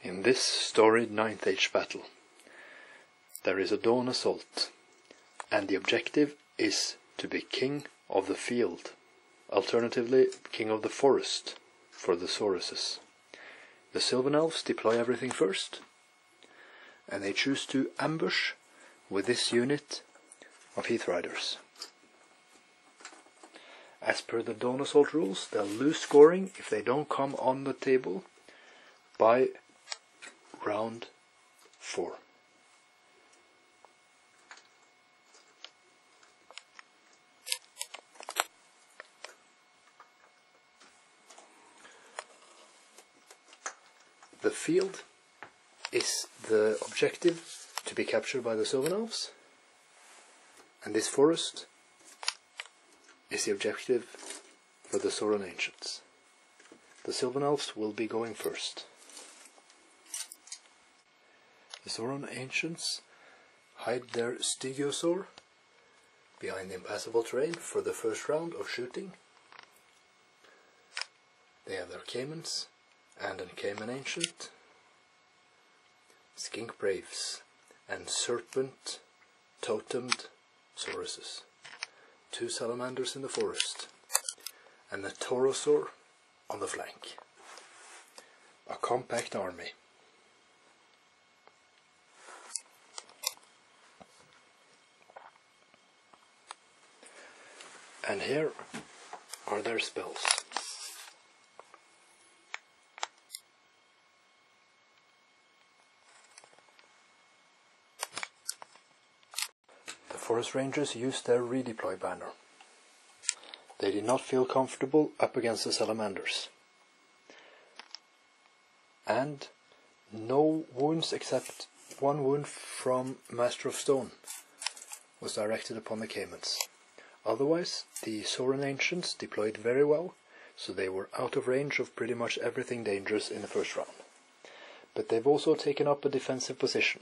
In this storied 9th Age battle, there is a dawn assault, and the objective is to be king of the field, alternatively king of the forest for the Sauruses. The Sylvan Elves deploy everything first, and they choose to ambush with this unit of Heath Riders. As per the dawn assault rules, they'll lose scoring if they don't come on the table by round 4. The field is the objective to be captured by the Sylvan Elves, and this forest is the objective for the Sauran Ancients. The Sylvan Elves will be going first. The Sauran Ancients hide their Stegosaur behind the impassable terrain for the first round of shooting. They have their Caimans and an Cayman Ancient, Skink Braves, and Serpent Totemed Sauruses, 2 Salamanders in the forest, and a Taurosaur on the flank. A compact army. And here are their spells. The Forest Rangers used their redeploy banner. They did not feel comfortable up against the Salamanders. And no wounds except 1 wound from Master of Stone was directed upon the Caimans. Otherwise, the Sauran Ancients deployed very well, so they were out of range of pretty much everything dangerous in the first round. But they've also taken up a defensive position.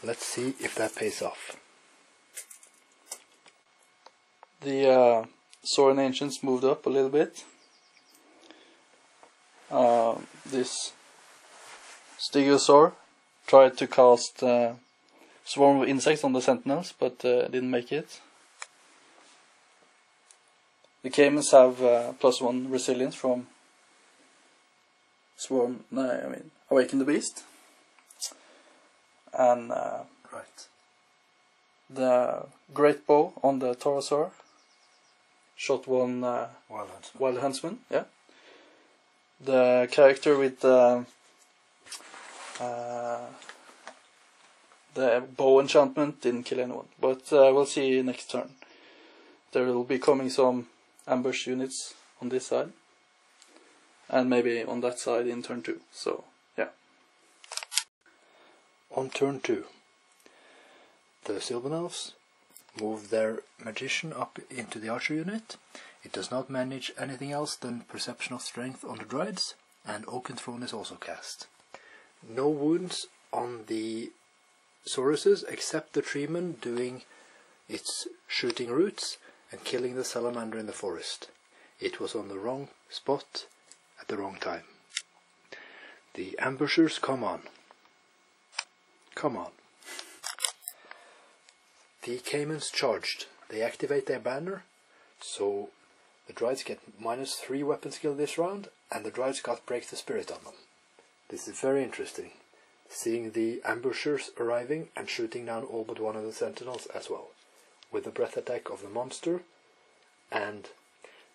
Let's see if that pays off. The Sauran Ancients moved up a little bit. This Stegosaur tried to cast Swarm of Insects on the Sentinels, but didn't make it. The Caimans have +1 resilience from Awaken the Beast. And the Great Bow on the Taurosaur shot 1 Wild Huntsman. Yeah. The character with the bow enchantment didn't kill anyone, but we'll see next turn. There will be coming some ambush units on this side, and maybe on that side in turn 2. So, yeah. On turn 2, the Sylvan Elves move their Magician up into the Archer unit. It does not manage anything else than Perception of Strength on the Dryads, and Oaken Throne is also cast. No wounds on the Sauruses except the Tremann doing its shooting roots and killing the salamander in the forest. It was on the wrong spot at the wrong time. The ambushers come on. Come on. The Caimans charged. They activate their banner, so the Dryads get -3 weapon skill this round, and the Dryads got Break the Spirit on them. This is very interesting, seeing the ambushers arriving and shooting down all but 1 of the Sentinels as well, with the breath attack of the monster and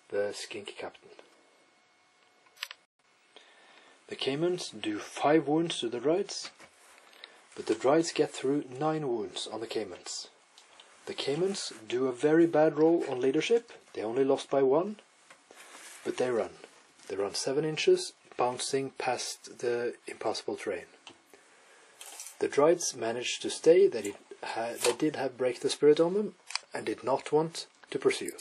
the skink captain. The Caimans do 5 wounds to the Dryads, but the Dryads get through 9 wounds on the Caimans. The Caimans do a very bad roll on leadership. They only lost by 1, but they run. They run 7 inches, bouncing past the impassable terrain. The Dryads managed to stay. They did have Break the Spirit on them, and did not want to pursue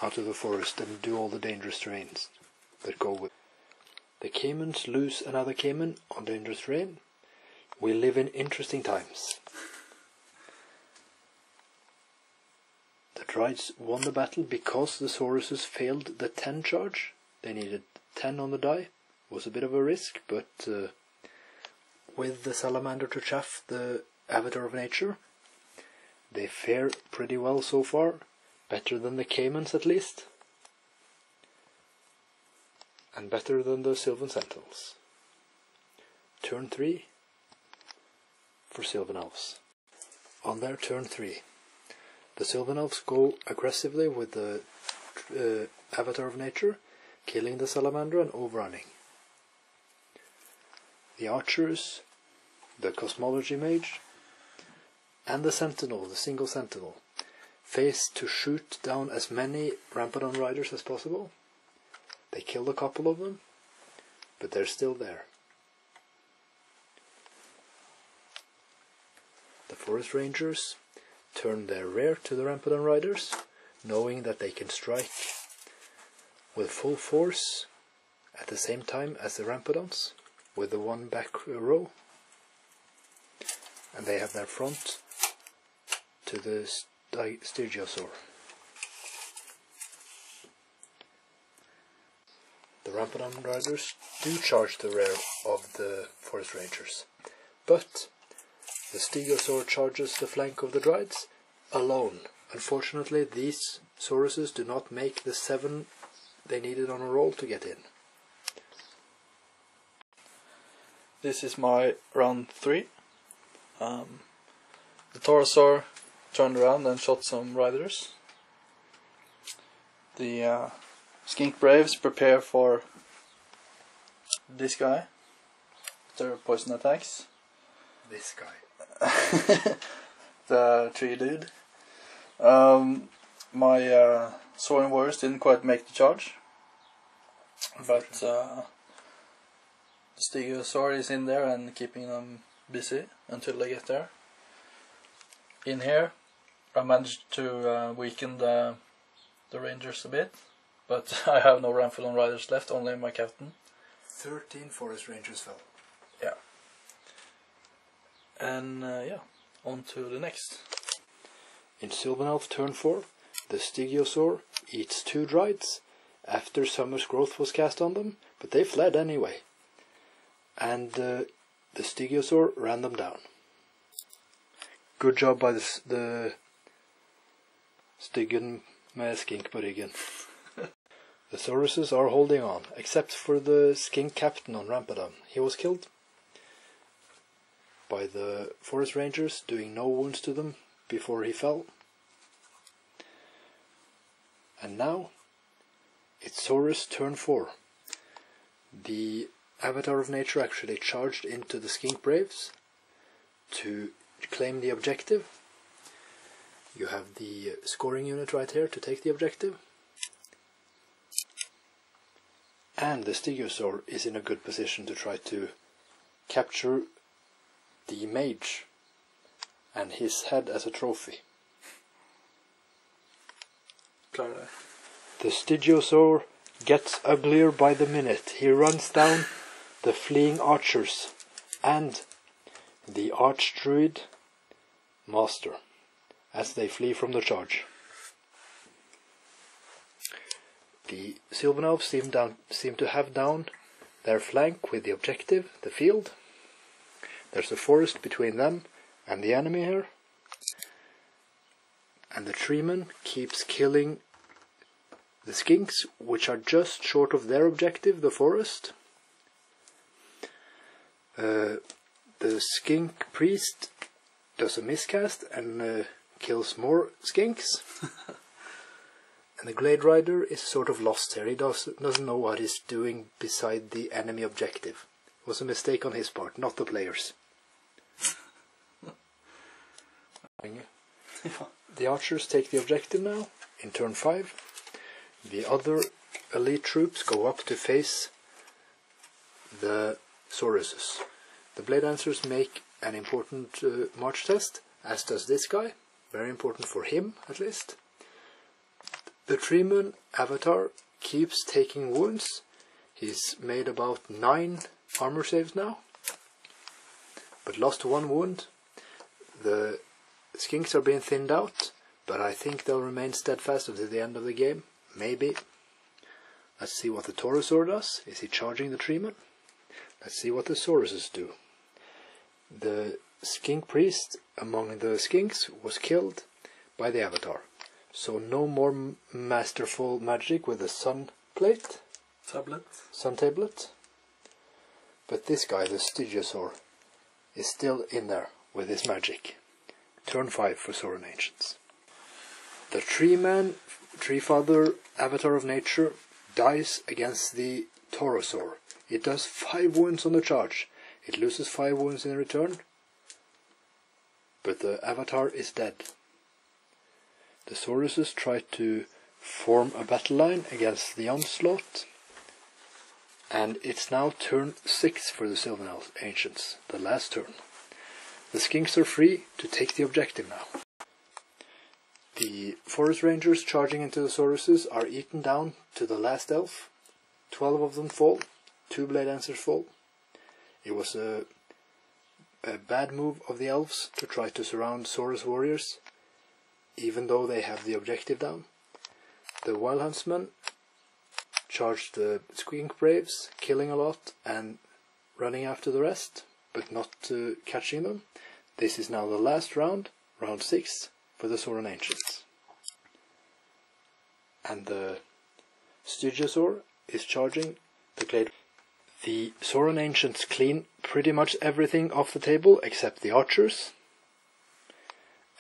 out of the forest and do all the dangerous terrains that go with. The Caimans lose another Cayman on dangerous terrain. We live in interesting times. The Dryads won the battle because the Sauruses failed the 10 charge. They needed 10 on the die, was a bit of a risk, but with the salamander to chaff the avatar of nature, they fare pretty well so far, better than the caimans at least, and better than the Sylvan Sentinels. Turn 3 for Sylvan Elves. On their turn 3, the Sylvan Elves go aggressively with the avatar of nature, killing the salamander and overrunning. The archers, the cosmology mage, and the sentinel, the single sentinel, face to shoot down as many Rampadon riders as possible. They kill a couple of them, but they're still there. The forest rangers turn their rear to the Rampadon riders, knowing that they can strike with full force at the same time as the Rampadons, with the one back row, and they have their front to the Stygiosaur. The Rampadon riders do charge the rear of the forest rangers, but the Stygiosaur charges the flank of the Dryads alone. Unfortunately, these Sauruses do not make the 7 they needed on a roll to get in. This is my round 3. The Taurosaur turned around and shot some riders. The Skink Braves prepare for this guy, their poison attacks. This guy. The tree dude. My Sauran warriors didn't quite make the charge, but the Stygiosaur is in there and keeping them busy until they get there. In here, I managed to weaken the rangers a bit, but I have no Rampadon riders left, only my captain. 13 forest rangers fell. Yeah. And yeah, on to the next. In Sylvan Elf turn 4, the Stygiosaur eats 2 Dryads after Summer's Growth was cast on them, but they fled anyway. And the Stygiosaur ran them down. Good job by the Styggen med skink på ryggen. The Sauruses are holding on, except for the skink captain on Rampadon. He was killed by the forest rangers, doing no wounds to them before he fell. And now it's Saurus turn 4. The avatar of nature actually charged into the Skink Braves to claim the objective. You have the scoring unit right here to take the objective. And the Stygiosaur is in a good position to try to capture the mage and his head as a trophy. The Stygiosaur gets uglier by the minute. He runs down the fleeing archers and the Archdruid master as they flee from the charge. The Sylvan Elves seem to have down their flank with the objective, the field. There's a forest between them and the enemy here. And the Tremann keeps killing the skinks, which are just short of their objective, the forest. The skink priest does a miscast and kills more skinks. And the Glade Rider is sort of lost here. He doesn't know what he's doing beside the enemy objective. It was a mistake on his part, not the players. The archers take the objective now, in turn 5. The other elite troops go up to face the Sauruses. The Blade Dancers make an important march test, as does this guy. Very important for him, at least. The Tremann avatar keeps taking wounds. He's made about 9 armor saves now, but lost 1 wound. The skinks are being thinned out, but I think they'll remain steadfast until the end of the game. Maybe. Let's see what the Taurosaur does. Is he charging the Tremann? Let's see what the Sauruses do. The skink priest among the skinks was killed by the avatar. So no more masterful magic with the sun tablet. But this guy, the Stygiasaur, is still in there with his magic. Turn 5 for Sauran Ancients. The Treeman, Treefather, Avatar of Nature, dies against the Taurosaur. It does 5 wounds on the charge. It loses 5 wounds in return. But the Avatar is dead. The Sauruses try to form a battle line against the onslaught. And it's now turn 6 for the Sylvan Ancients, the last turn. The skinks are free to take the objective now. The forest rangers charging into the Sauruses are eaten down to the last elf. 12 of them fall, 2 blade dancers fall. It was a bad move of the elves to try to surround Saurus warriors, even though they have the objective down. The wild huntsmen charged the skink braves, killing a lot and running after the rest, but not catching them. This is now the last round, round 6, for the Sauran Ancients. And the Stygiasaur is charging the glade. The Sauran Ancients clean pretty much everything off the table except the archers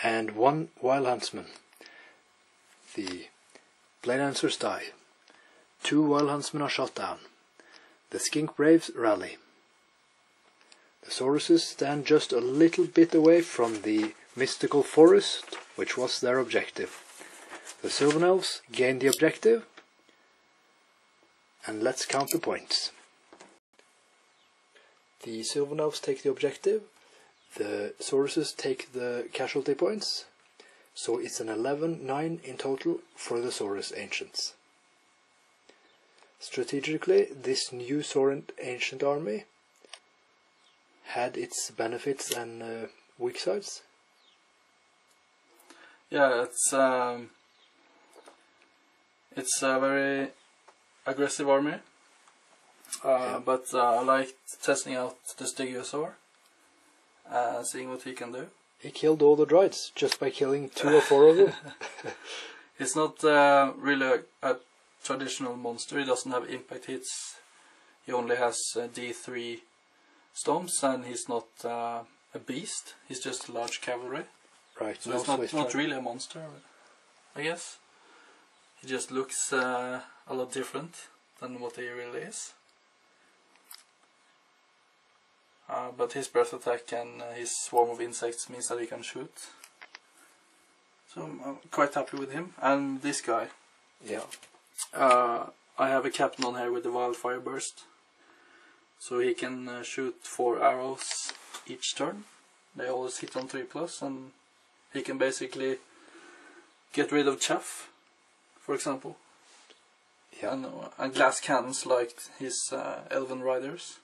and 1 wild huntsman. The blade dancers die. 2 wild huntsmen are shot down. The skink braves rally. The Sauruses stand just a little bit away from the mystical forest, which was their objective. The Sylvan Elves gain the objective, and let's count the points. The Sylvan Elves take the objective, the Sauruses take the casualty points, so it's an 11-9 in total for the Sauran Ancients. Strategically, this new Sauran Ancient army had its benefits and weak sides. Yeah, it's a very aggressive army, but I liked testing out the Stygiasaur, seeing what he can do. He killed all the Dryads just by killing 2 or 4 of them. It's not really a traditional monster. He doesn't have impact hits. He only has D3 stomps, and he's not a beast. He's just a large cavalry. Right. So it's not really a monster, I guess. He just looks a lot different than what he really is. But his breath attack and his swarm of insects means that he can shoot. So I'm quite happy with him. And this guy. Yeah. I have a captain on here with the wildfire burst. So he can shoot 4 arrows each turn. They always hit on 3+, and he can basically get rid of chaff, for example. Yeah. And glass cannons like his elven riders.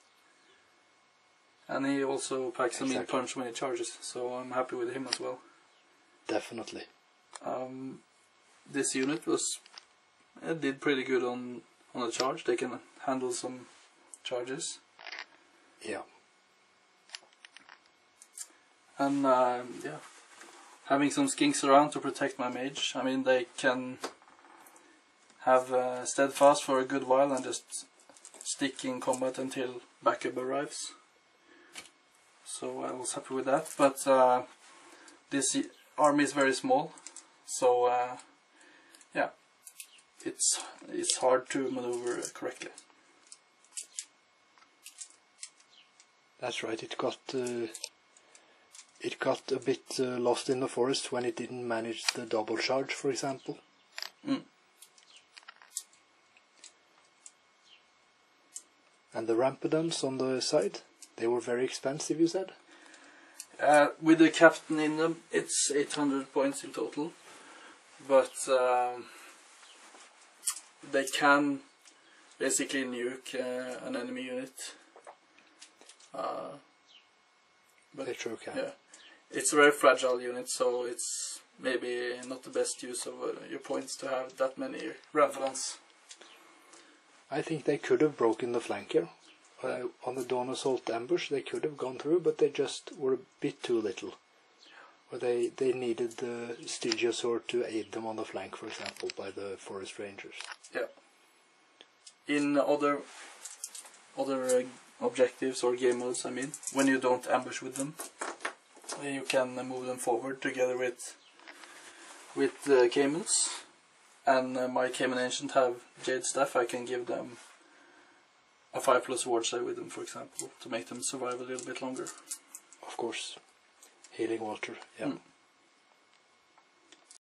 And he also packs a mean punch when he charges, so I'm happy with him as well. Definitely. This unit did pretty good on a charge. They can handle some charges. Yeah. And yeah, having some skinks around to protect my mage. I mean, they can have steadfast for a good while and just stick in combat until backup arrives. So I was happy with that. But this army is very small, so yeah, it's hard to maneuver correctly. That's right. It got a bit lost in the forest when it didn't manage the double charge, for example. Mm. And the Rampedons on the side, they were very expensive, you said? With the captain in them, it's 800 points in total. But they can basically nuke an enemy unit. But they sure can. Yeah, it's a very fragile unit, so it's maybe not the best use of your points to have that many Rampedons. I think they could have broken the flanker On the Dawn Assault ambush, they could have gone through, but they just were a bit too little. Or they needed the Stygiasaur to aid them on the flank, for example, by the Forest Rangers. Yeah. In other objectives or game modes, I mean, when you don't ambush with them, you can move them forward together with the Caimans. And my Cayman Ancient have Jade Staff. I can give them a 5+ ward save with them, for example, to make them survive a little bit longer. Of course. Healing water, yeah.